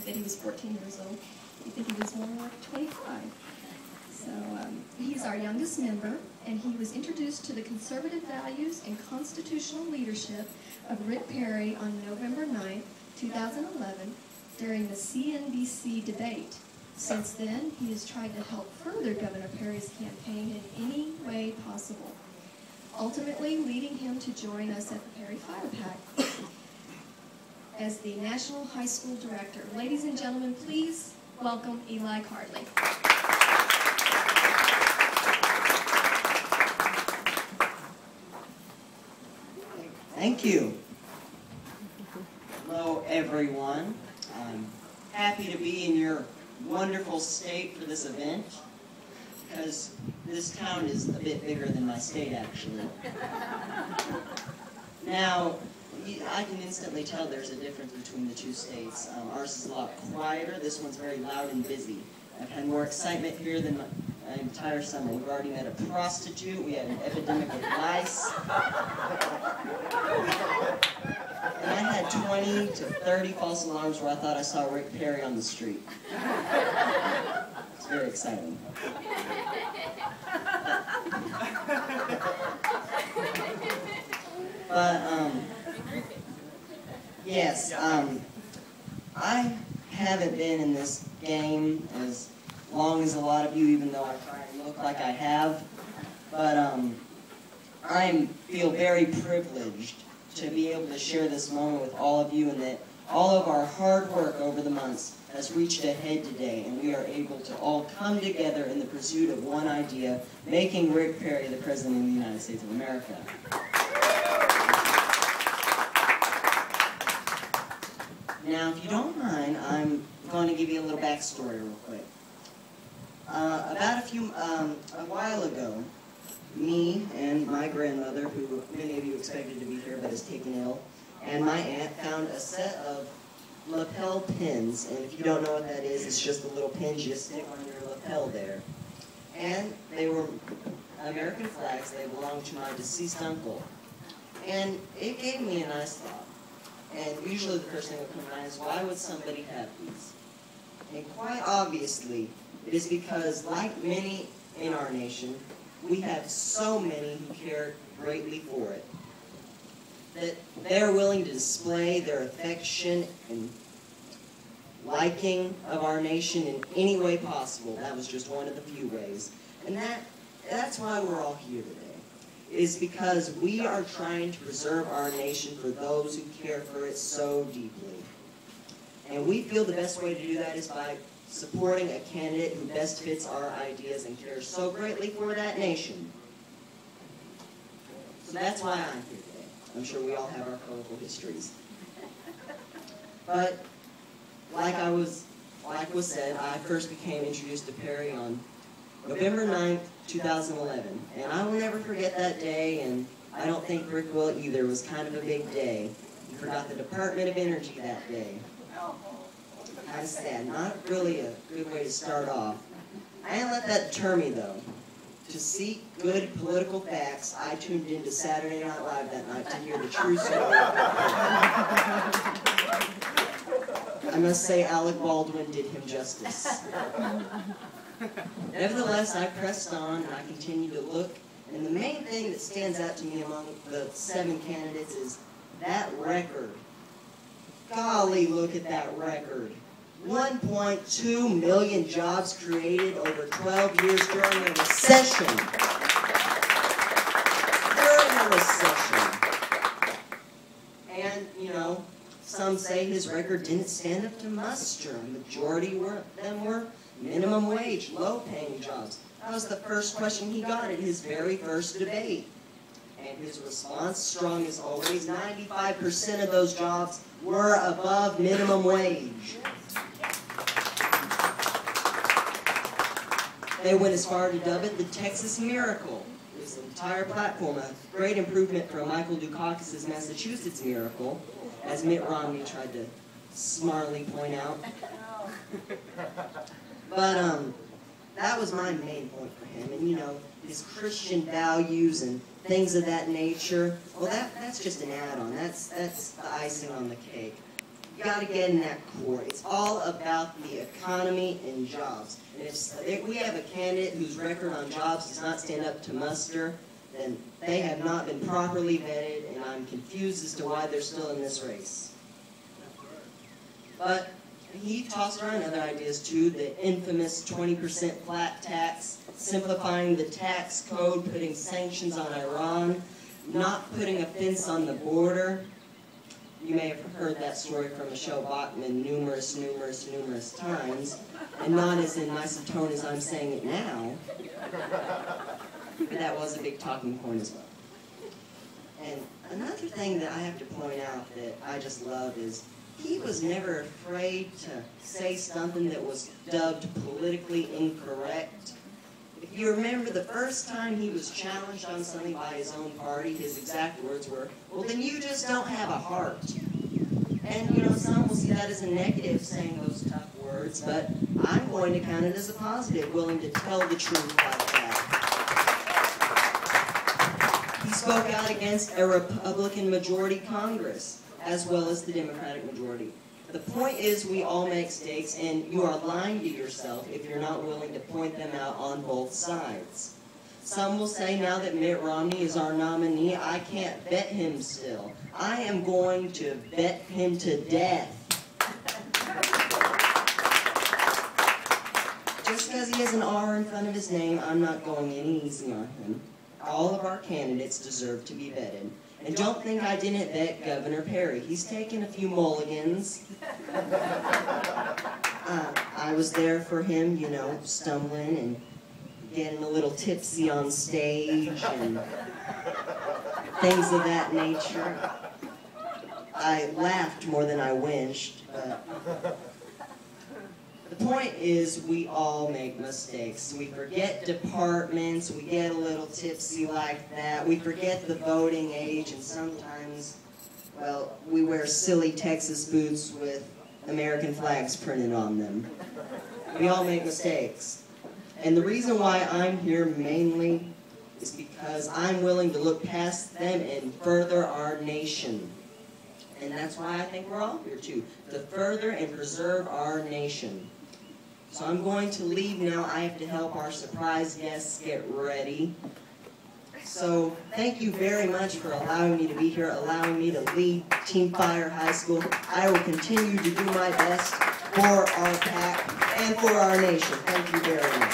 said he was 14 years old. You think he was more like 25. So he's our youngest member, and he was introduced to the conservative values and constitutional leadership of Rick Perry on November 9th, 2011, during the CNBC debate. Since then, he has tried to help further Governor Perry's campaign in any way possible, ultimately leading him to join us at the PerryFire I as the National High School Director. Ladies and gentlemen, please welcome Eli Cardley. Thank you. Hello, everyone. I'm happy to be in your wonderful state for this event, because this town is a bit bigger than my state, actually. Now, I can instantly tell there's a difference between the two states. Ours is a lot quieter. This one's very loud and busy. I've had more excitement here than my entire summer. We've already met a prostitute. We had an epidemic of lice. And I had 20 to 30 false alarms where I thought I saw Rick Perry on the street. It's very exciting. But, yes, I haven't been in this game as long as a lot of you, even though I try and look like I have. But I feel very privileged to be able to share this moment with all of you, and that all of our hard work over the months has reached a head today, and we are able to all come together in the pursuit of one idea, making Rick Perry the President of the United States of America. Now, if you don't mind, I'm going to give you a little backstory real quick. A while ago, me and my grandmother, who many of you expected to be here but is taken ill, and my aunt found a set of lapel pins. And if you don't know what that is, it's just the little pins you stick on your lapel there. And they were American flags. They belonged to my deceased uncle. And it gave me a nice thought. And usually the first thing that comes to mind is, why would somebody have these? And quite obviously, it is because, like many in our nation, we have so many who care greatly for it, that they're willing to display their affection and liking of our nation in any way possible. That was just one of the few ways. And that's why we're all here today. Is because we are trying to preserve our nation for those who care for it so deeply. And we feel the best way to do that is by supporting a candidate who best fits our ideas and cares so greatly for that nation. So that's why I'm here today. I'm sure we all have our colorful histories. But like was said, I first became introduced to Perry on November 9th, 2011. And I will never forget that day, and I don't think Rick will either. It was kind of a big day. He forgot the Department of Energy that day. Kind of sad. Not really a good way to start off. I didn't let that deter me, though. To seek good political facts, I tuned into Saturday Night Live that night to hear the true story. I must say Alec Baldwin did him justice. Nevertheless, I pressed on, and I continued to look, and the main thing that stands out to me among the 7 candidates is that record. Golly, look at that record. 1.2 million jobs created over 12 years during a recession. During a recession. And, you know, some say his record didn't stand up to muster. A majority of them were minimum wage, low-paying jobs. That was the first question he got at his very first debate. And his response, strong as always, 95% of those jobs were above minimum wage. They went as far to dub it the Texas Miracle. His entire platform, a great improvement from Michael Dukakis' Massachusetts Miracle, as Mitt Romney tried to smartly point out. But that was my main point for him. And, you know, his Christian values and things of that nature, well, that's just an add-on. That's the icing on the cake. You got to get in that core. It's all about the economy and jobs. And if we have a candidate whose record on jobs does not stand up to muster, then they have not been properly vetted, and I'm confused as to why they're still in this race. But he tossed around other ideas too, the infamous 20% flat tax, simplifying the tax code, putting sanctions on Iran, not putting a fence on the border. You may have heard that story from Michelle Bachmann numerous times, and not as in nice a tone as I'm saying it now, but that was a big talking point as well. And another thing that I have to point out that I just love is he was never afraid to say something that was dubbed politically incorrect. If you remember the first time he was challenged on something by his own party, his exact words were, "Well, then you just don't have a heart." And, you know, some will see that as a negative, saying those tough words, but I'm going to count it as a positive, willing to tell the truth like that. He spoke out against a Republican majority Congress, as well as the Democratic majority. The point is, we all make mistakes, and you are lying to yourself if you're not willing to point them out on both sides. Some will say, now that Mitt Romney is our nominee, I can't vet him still. I am going to vet him to death. Just because he has an R in front of his name, I'm not going any easy on him. All of our candidates deserve to be vetted. And don't think I didn't vet Governor Perry. He's taken a few mulligans. I was there for him, you know, stumbling and getting a little tipsy on stage and things of that nature. I laughed more than I winched, but the point is we all make mistakes. We forget departments, we get a little tipsy like that, we forget the voting age, and sometimes, well, we wear silly Texas boots with American flags printed on them. We all make mistakes. And the reason why I'm here mainly is because I'm willing to look past them and further our nation. And that's why I think we're all here too, to further and preserve our nation. So I'm going to leave now. I have to help our surprise guests get ready. So thank you very much for allowing me to be here, allowing me to lead Team Fire High School. I will continue to do my best for our PAC and for our nation. Thank you very much.